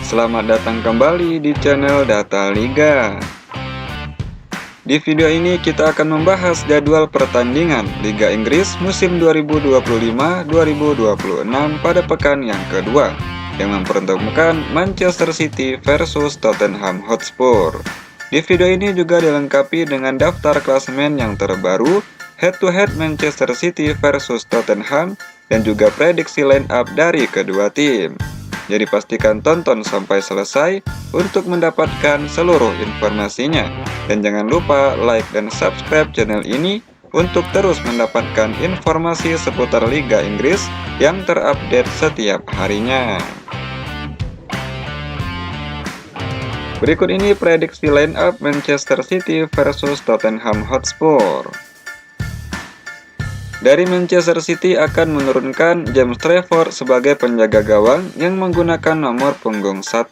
Selamat datang kembali di channel Data Liga. Di video ini kita akan membahas jadwal pertandingan Liga Inggris musim 2025-2026 pada pekan yang kedua, yang mempertemukan Manchester City versus Tottenham Hotspur. Di video ini juga dilengkapi dengan daftar klasemen yang terbaru, head-to-head Manchester City versus Tottenham, dan juga prediksi line up dari kedua tim. Jadi pastikan tonton sampai selesai untuk mendapatkan seluruh informasinya. Dan jangan lupa like dan subscribe channel ini untuk terus mendapatkan informasi seputar Liga Inggris yang terupdate setiap harinya. Berikut ini prediksi line up Manchester City versus Tottenham Hotspur. Dari Manchester City akan menurunkan James Trafford sebagai penjaga gawang yang menggunakan nomor punggung 1.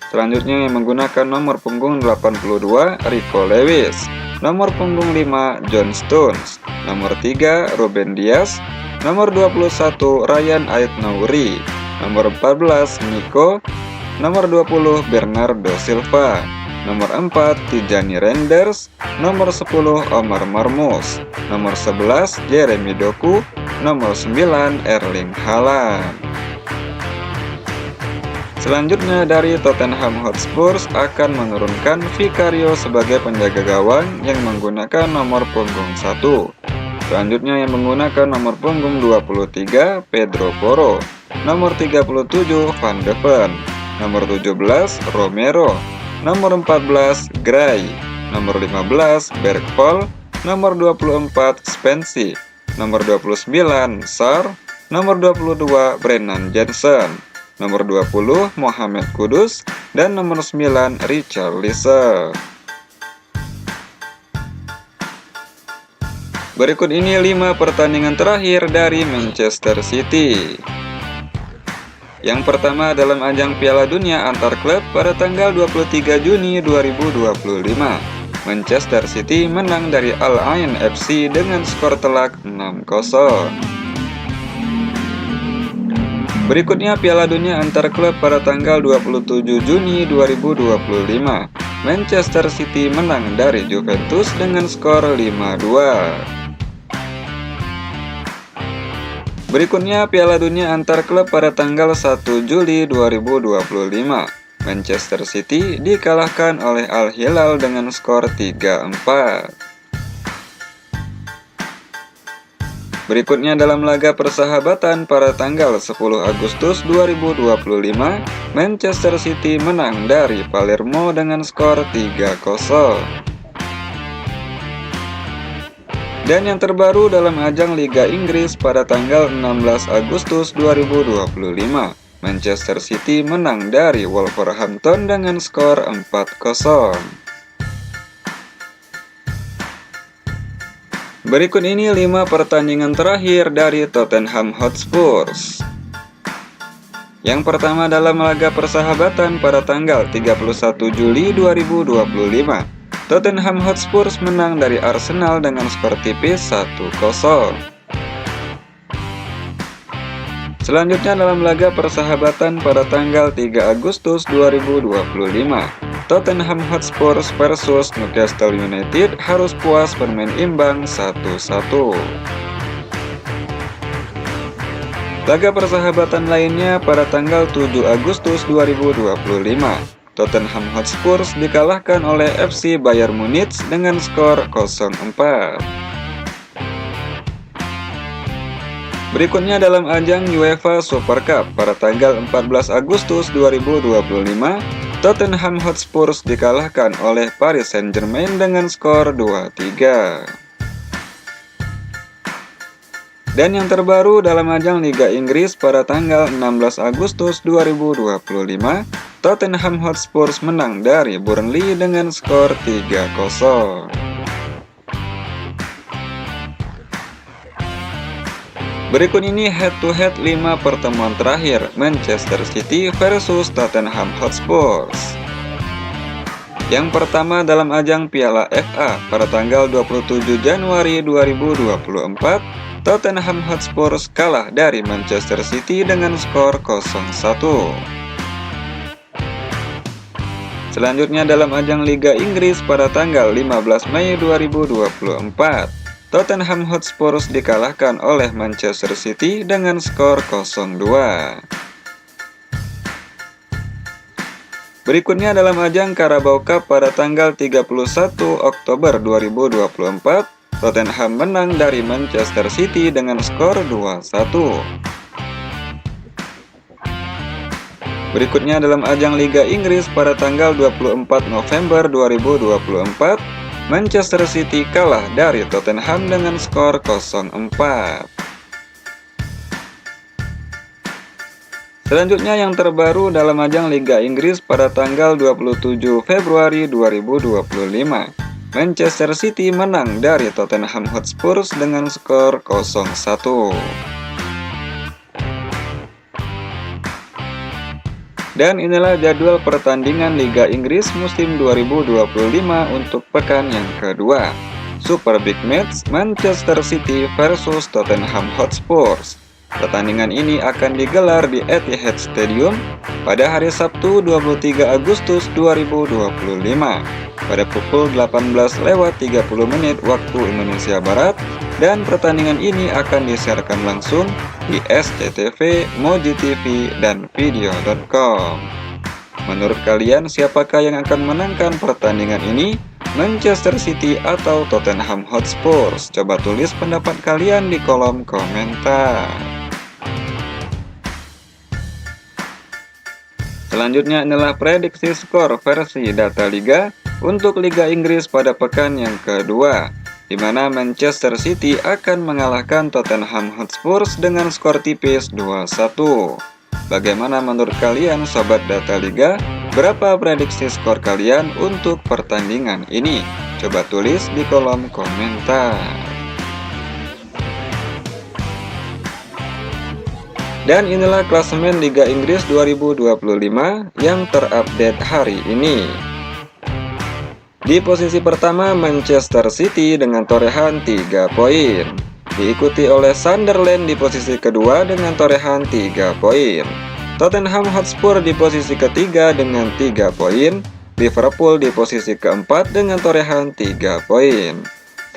Selanjutnya yang menggunakan nomor punggung 82 Rico Lewis, nomor punggung 5 John Stones, nomor 3 Ruben Dias, nomor 21 Ryan Ait-Nouri, nomor 14 Nico, nomor 20 Bernardo Silva, nomor 4 Tijani Reinders, nomor 10 Omar Marmoush, nomor 11 Jeremy Doku, nomor 9 Erling Haaland. Selanjutnya dari Tottenham Hotspur akan menurunkan Vicario sebagai penjaga gawang yang menggunakan nomor punggung 1. Selanjutnya yang menggunakan nomor punggung 23 Pedro Porro, nomor 37 Van de Ven, nomor 17 Romero, nomor 14 Gray, nomor 15 Bergvall, nomor 24 Spency, nomor 29 Sarr, nomor 22 Brennan Johnson, nomor 20 Mohamed Kudus, dan nomor 9 Richarlison. Berikut ini 5 pertandingan terakhir dari Manchester City. Yang pertama dalam ajang Piala Dunia antar klub pada tanggal 23 Juni 2025. Manchester City menang dari Al Ain FC dengan skor telak 6-0. Berikutnya Piala Dunia antar klub pada tanggal 27 Juni 2025. Manchester City menang dari Juventus dengan skor 5-2. Berikutnya Piala Dunia antar klub pada tanggal 1 Juli 2025. Manchester City dikalahkan oleh Al Hilal dengan skor 3-4. Berikutnya dalam laga persahabatan pada tanggal 10 Agustus 2025, Manchester City menang dari Palermo dengan skor 3-0. Dan yang terbaru dalam ajang Liga Inggris pada tanggal 16 Agustus 2025, Manchester City menang dari Wolverhampton dengan skor 4-0. Berikut ini 5 pertandingan terakhir dari Tottenham Hotspur. Yang pertama dalam laga persahabatan pada tanggal 31 Juli 2025. Tottenham Hotspur menang dari Arsenal dengan skor tipis 1-0. Selanjutnya dalam laga persahabatan pada tanggal 3 Agustus 2025, Tottenham Hotspur versus Newcastle United harus puas bermain imbang 1-1. Laga persahabatan lainnya pada tanggal 7 Agustus 2025, Tottenham Hotspur dikalahkan oleh FC Bayern Munich dengan skor 0-4. Berikutnya dalam ajang UEFA Super Cup pada tanggal 14 Agustus 2025, Tottenham Hotspur dikalahkan oleh Paris Saint-Germain dengan skor 2-3. Dan yang terbaru dalam ajang Liga Inggris pada tanggal 16 Agustus 2025, Tottenham Hotspur menang dari Burnley dengan skor 3-0. Berikut ini head-to-head 5 pertemuan terakhir Manchester City versus Tottenham Hotspur. Yang pertama dalam ajang Piala FA pada tanggal 27 Januari 2024, Tottenham Hotspur kalah dari Manchester City dengan skor 0-1. Selanjutnya dalam ajang Liga Inggris pada tanggal 15 Mei 2024, Tottenham Hotspur dikalahkan oleh Manchester City dengan skor 0-2. Berikutnya dalam ajang Carabao Cup pada tanggal 31 Oktober 2024, Tottenham menang dari Manchester City dengan skor 2-1. Berikutnya dalam ajang Liga Inggris pada tanggal 24 November 2024, Manchester City kalah dari Tottenham dengan skor 0-4. Selanjutnya yang terbaru dalam ajang Liga Inggris pada tanggal 27 Februari 2025, Manchester City menang dari Tottenham Hotspur dengan skor 0-1. Dan inilah jadwal pertandingan Liga Inggris musim 2025 untuk pekan yang kedua. Super Big Match Manchester City versus Tottenham Hotspur. Pertandingan ini akan digelar di Etihad Stadium pada hari Sabtu 23 Agustus 2025 pada pukul 18:30 waktu Indonesia Barat, dan pertandingan ini akan disiarkan langsung di SCTV, Moji TV, dan Video.com. Menurut kalian siapakah yang akan menangkan pertandingan ini? Manchester City atau Tottenham Hotspur? Coba tulis pendapat kalian di kolom komentar. Selanjutnya inilah prediksi skor versi Data Liga untuk Liga Inggris pada pekan yang kedua, di mana Manchester City akan mengalahkan Tottenham Hotspur dengan skor tipis 2-1. Bagaimana menurut kalian Sobat Data Liga? Berapa prediksi skor kalian untuk pertandingan ini? Coba tulis di kolom komentar. Dan inilah klasemen Liga Inggris 2025 yang terupdate hari ini. Di posisi pertama Manchester City dengan torehan 3 poin. Diikuti oleh Sunderland di posisi kedua dengan torehan 3 poin. Tottenham Hotspur di posisi ketiga dengan 3 poin. Liverpool di posisi keempat dengan torehan 3 poin.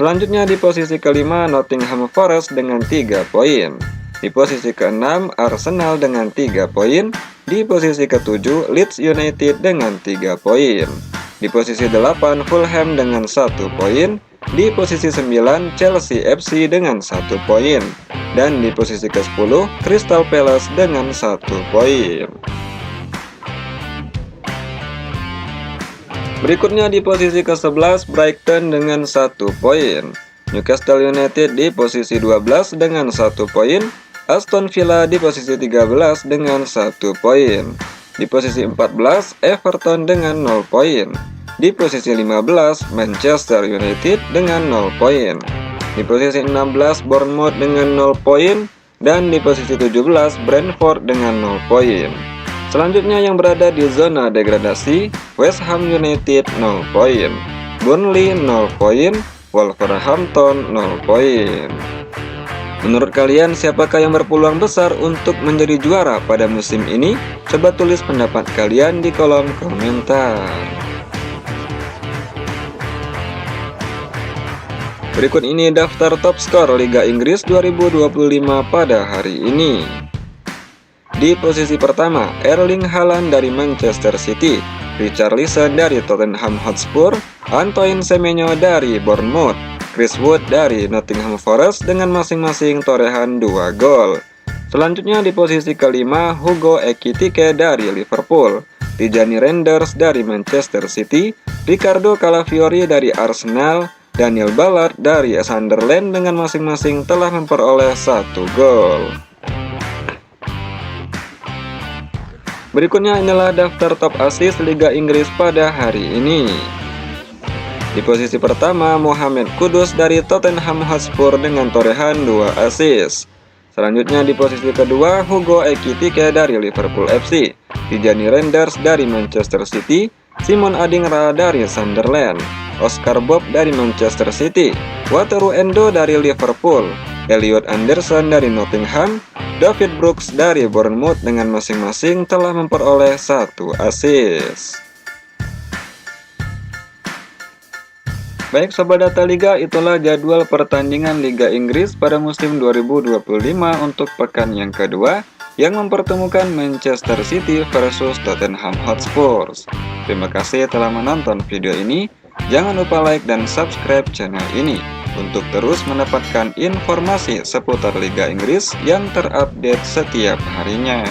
Selanjutnya di posisi kelima Nottingham Forest dengan 3 poin. Di posisi ke-6 Arsenal dengan 3 poin. Di posisi ke-7 Leeds United dengan 3 poin. Di posisi 8 Fulham dengan 1 poin. Di posisi 9 Chelsea FC dengan 1 poin. Dan di posisi ke-10 Crystal Palace dengan 1 poin. Berikutnya di posisi ke-11 Brighton dengan 1 poin. Newcastle United di posisi 12 dengan 1 poin. Aston Villa di posisi 13 dengan 1 poin. Di posisi 14 Everton dengan 0 poin. Di posisi 15 Manchester United dengan 0 poin. Di posisi 16 Bournemouth dengan 0 poin. Dan di posisi 17 Brentford dengan 0 poin. Selanjutnya yang berada di zona degradasi West Ham United 0 poin. Burnley 0 poin. Wolverhampton 0 poin. Menurut kalian siapakah yang berpeluang besar untuk menjadi juara pada musim ini? Coba tulis pendapat kalian di kolom komentar. Berikut ini daftar top skor Liga Inggris 2025 pada hari ini. Di posisi pertama, Erling Haaland dari Manchester City, Richarlison dari Tottenham Hotspur, Antoine Semenyo dari Bournemouth, Chris Wood dari Nottingham Forest dengan masing-masing torehan 2 gol. Selanjutnya di posisi kelima, Hugo Ekitike dari Liverpool, Tijani Reinders dari Manchester City, Ricardo Calafiori dari Arsenal, Daniel Ballard dari Sunderland dengan masing-masing telah memperoleh 1 gol. Berikutnya inilah daftar top assist Liga Inggris pada hari ini. Di posisi pertama Mohamed Kudus dari Tottenham Hotspur dengan torehan 2 assist. Selanjutnya di posisi kedua Hugo Ekitike dari Liverpool FC, Tijani Reinders dari Manchester City, Simon Adingra dari Sunderland, Oscar Bob dari Manchester City, Wataru Endo dari Liverpool, Elliot Anderson dari Nottingham, David Brooks dari Bournemouth dengan masing-masing telah memperoleh 1 assist. Baik Sobat Data Liga, itulah jadwal pertandingan Liga Inggris pada musim 2025 untuk pekan yang kedua yang mempertemukan Manchester City versus Tottenham Hotspur. Terima kasih telah menonton video ini. Jangan lupa like dan subscribe channel ini untuk terus mendapatkan informasi seputar Liga Inggris yang terupdate setiap harinya.